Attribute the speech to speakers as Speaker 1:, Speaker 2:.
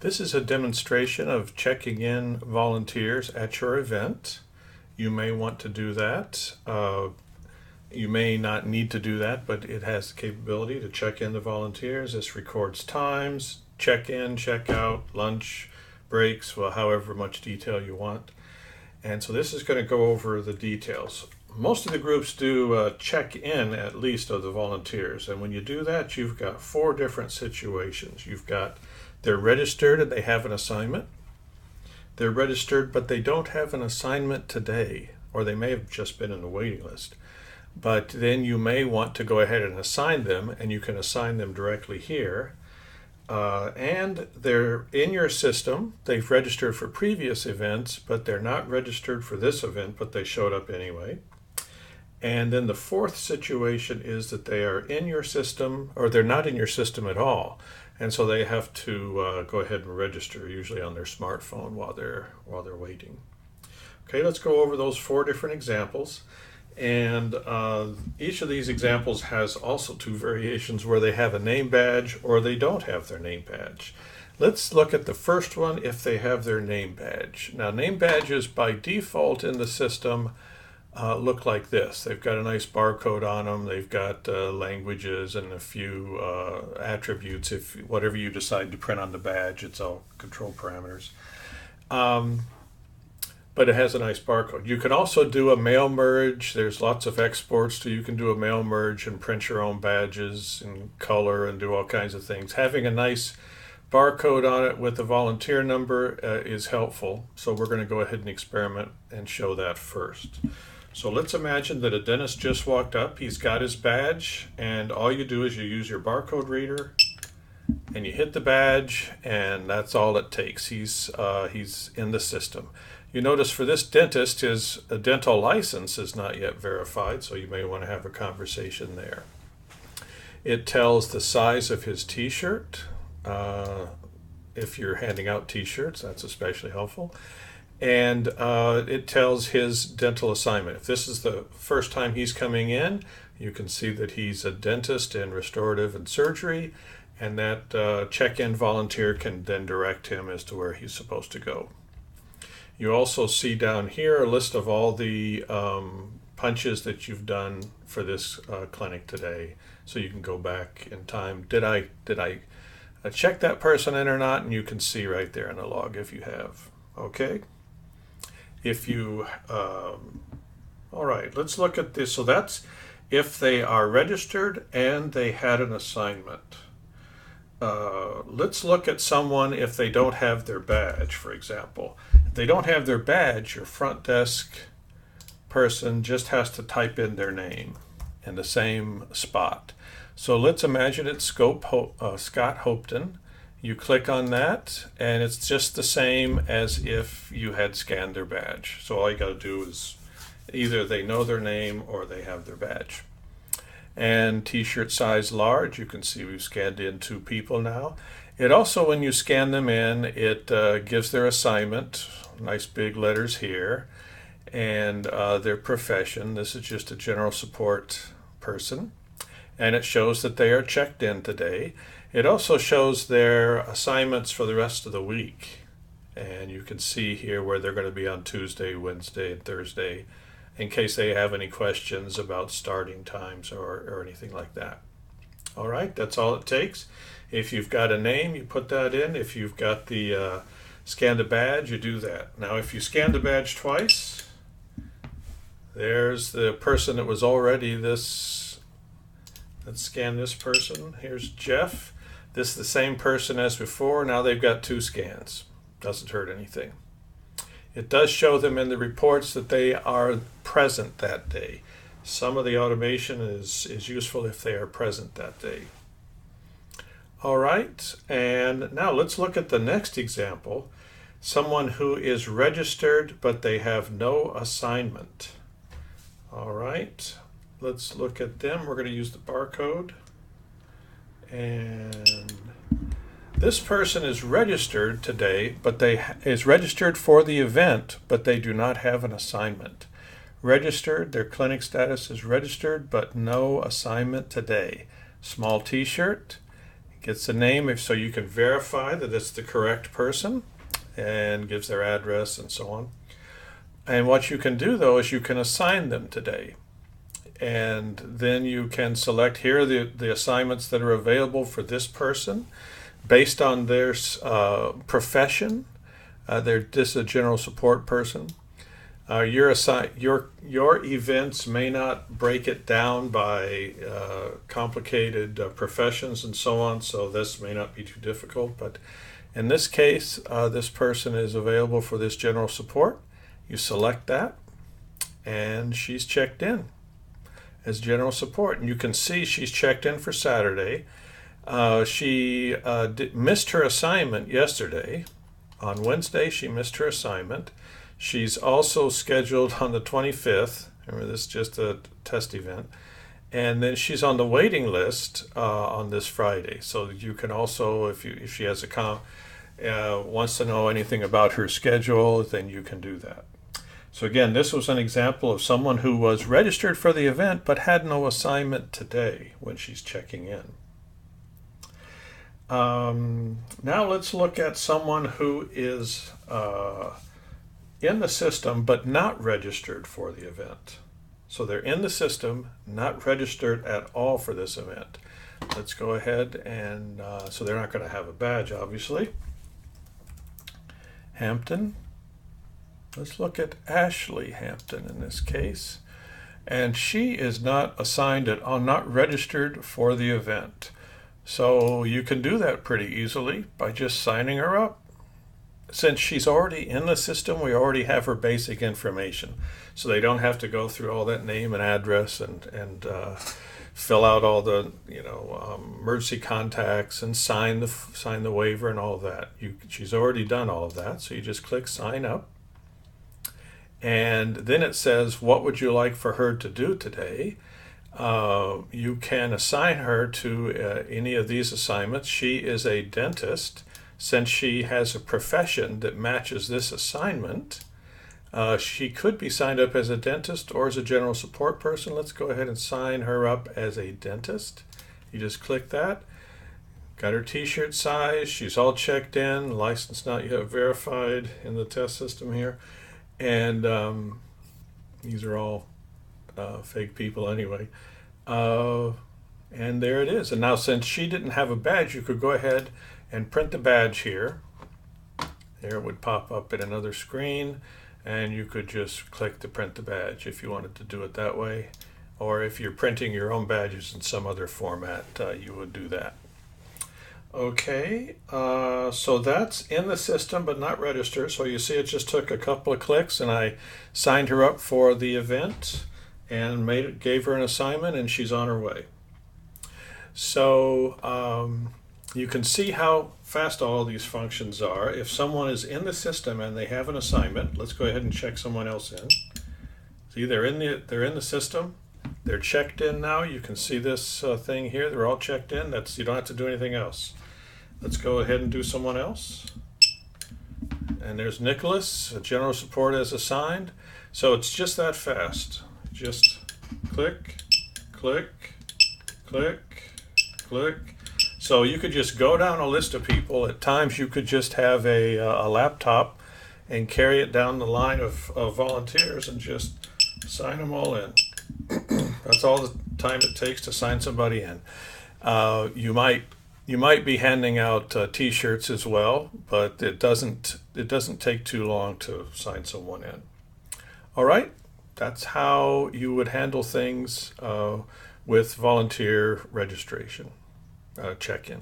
Speaker 1: This is a demonstration of checking in volunteers at your event. You may want to do that. You may not need to do that, but it has the capability to check in the volunteers. This records times, check in, check out, lunch, breaks, well, however much detail you want. And so this is going to go over the details. Most of the groups do check in at least of the volunteers. And when you do that, you've got 4 different situations. You've got they're registered and they have an assignment. They're registered, but they don't have an assignment today, or they may have just been in the waiting list. But then you may want to go ahead and assign them, and you can assign them directly here. And they're in your system. They've registered for previous events, but they're not registered for this event, but they showed up anyway. And then the 4th situation is that they are in your system, or they're not in your system at all. And so they have to go ahead and register, usually on their smartphone while they're waiting. Okay, let's go over those 4 different examples. And each of these examples has also 2 variations where they have a name badge or they don't have their name badge. Let's look at the first one if they have their name badge. Now, name badges by default in the system look like this. They've got a nice barcode on them. They've got languages and a few attributes. If whatever you decide to print on the badge, it's all control parameters. But it has a nice barcode. You can also do a mail merge. There's lots of exports, so you can do a mail merge and print your own badges in color and do all kinds of things. Having a nice barcode on it with the volunteer number is helpful. So we're going to go ahead and experiment and show that first. So let's imagine that a dentist just walked up. He's got his badge, and all you do is you use your barcode reader and you hit the badge, and that's all it takes. He's in the system. You notice for this dentist, his dental license is not yet verified, so you may want to have a conversation there. It tells the size of his t-shirt. If you're handing out t-shirts, that's especially helpful. And it tells his dental assignment. If this is the first time he's coming in, you can see that he's a dentist in restorative and surgery, and that check-in volunteer can then direct him as to where he's supposed to go. You also see down here a list of all the punches that you've done for this clinic today, so you can go back in time. Did I check that person in or not? And you can see right there in the log if you have. Okay. If you, all right, let's look at this. So that's if they are registered and they had an assignment. Let's look at someone if they don't have their badge, for example. If they don't have their badge, your front desk person just has to type in their name in the same spot. So let's imagine it's Scott Hopton. You click on that, and it's just the same as if you had scanned their badge. So all you got to do is either they know their name or they have their badge. And t-shirt size large, you can see we've scanned in 2 people now. It also, when you scan them in, it gives their assignment, nice big letters here, and their profession. This is just a general support person. And it shows that they are checked in today. It also shows their assignments for the rest of the week. And you can see here where they're going to be on Tuesday, Wednesday, and Thursday, in case they have any questions about starting times or anything like that. All right, that's all it takes. If you've got a name, you put that in. If you've got the scan the badge, you do that. Now, if you scan the badge twice, there's the person that was already this. Let's scan this person. Here's Jeff. This is the same person as before. Now they've got 2 scans. Doesn't hurt anything. It does show them in the reports that they are present that day. Some of the automation is useful if they are present that day. All right, and now let's look at the next example. Someone who is registered, but they have no assignment. All right, let's look at them. We're going to use the barcode. And this person is registered today, but is registered for the event, but they do not have an assignment. Registered, their clinic status is registered, but no assignment today. Small t-shirt, gets the name so you can verify that it's the correct person, and gives their address and so on. And what you can do though is you can assign them today. And then you can select here are the assignments that are available for this person based on their profession. This is a general support person. Your events may not break it down by complicated professions and so on, so this may not be too difficult. But in this case, this person is available for this general support. You select that, and she's checked in as general support. And you can see she's checked in for Saturday. She missed her assignment yesterday. On Wednesday, she missed her assignment. She's also scheduled on the 25th. Remember, this is just a test event. And then she's on the waiting list on this Friday. So you can also, if she has wants to know anything about her schedule, then you can do that. So again, this was an example of someone who was registered for the event but had no assignment today when she's checking in. Now let's look at someone who is in the system but not registered for the event. So they're in the system, not registered at all for this event. Let's go ahead and, so they're not going to have a badge, obviously. Hampton. Let's look at Ashley Hampton in this case. And she is not assigned at all, not registered for the event. So you can do that pretty easily by just signing her up. Since she's already in the system, we already have her basic information. So they don't have to go through all that name and address and fill out all the emergency contacts and sign the waiver and all of that. She's already done all of that. So you just click sign up. And then it says, what would you like for her to do today? You can assign her to any of these assignments. She is a dentist. Since she has a profession that matches this assignment, she could be signed up as a dentist or as a general support person. Let's go ahead and sign her up as a dentist. You just click that. Got her t-shirt size. She's all checked in. License not yet verified in the test system here. And these are all fake people anyway. And there it is. And now since she didn't have a badge, you could go ahead and print the badge here. There it would pop up in another screen, and you could just click to print the badge if you wanted to do it that way. Or if you're printing your own badges in some other format, you would do that. Okay, so that's in the system but not registered. So you see it just took a couple of clicks and I signed her up for the event and gave her an assignment, and she's on her way. So you can see how fast all of these functions are. If someone is in the system and they have an assignment, let's go ahead and check someone else in. See, they're in the system. They're checked in now. You can see this thing here. They're all checked in. You don't have to do anything else. Let's go ahead and do someone else. And there's Nicholas, general support as assigned. So it's just that fast. Just click, click, click, click. So you could just go down a list of people. At times you could just have a laptop and carry it down the line of volunteers and just sign them all in. That's all the time it takes to sign somebody in. You might be handing out t-shirts as well, but it doesn't take too long to sign someone in. All right, that's how you would handle things with volunteer registration check-in.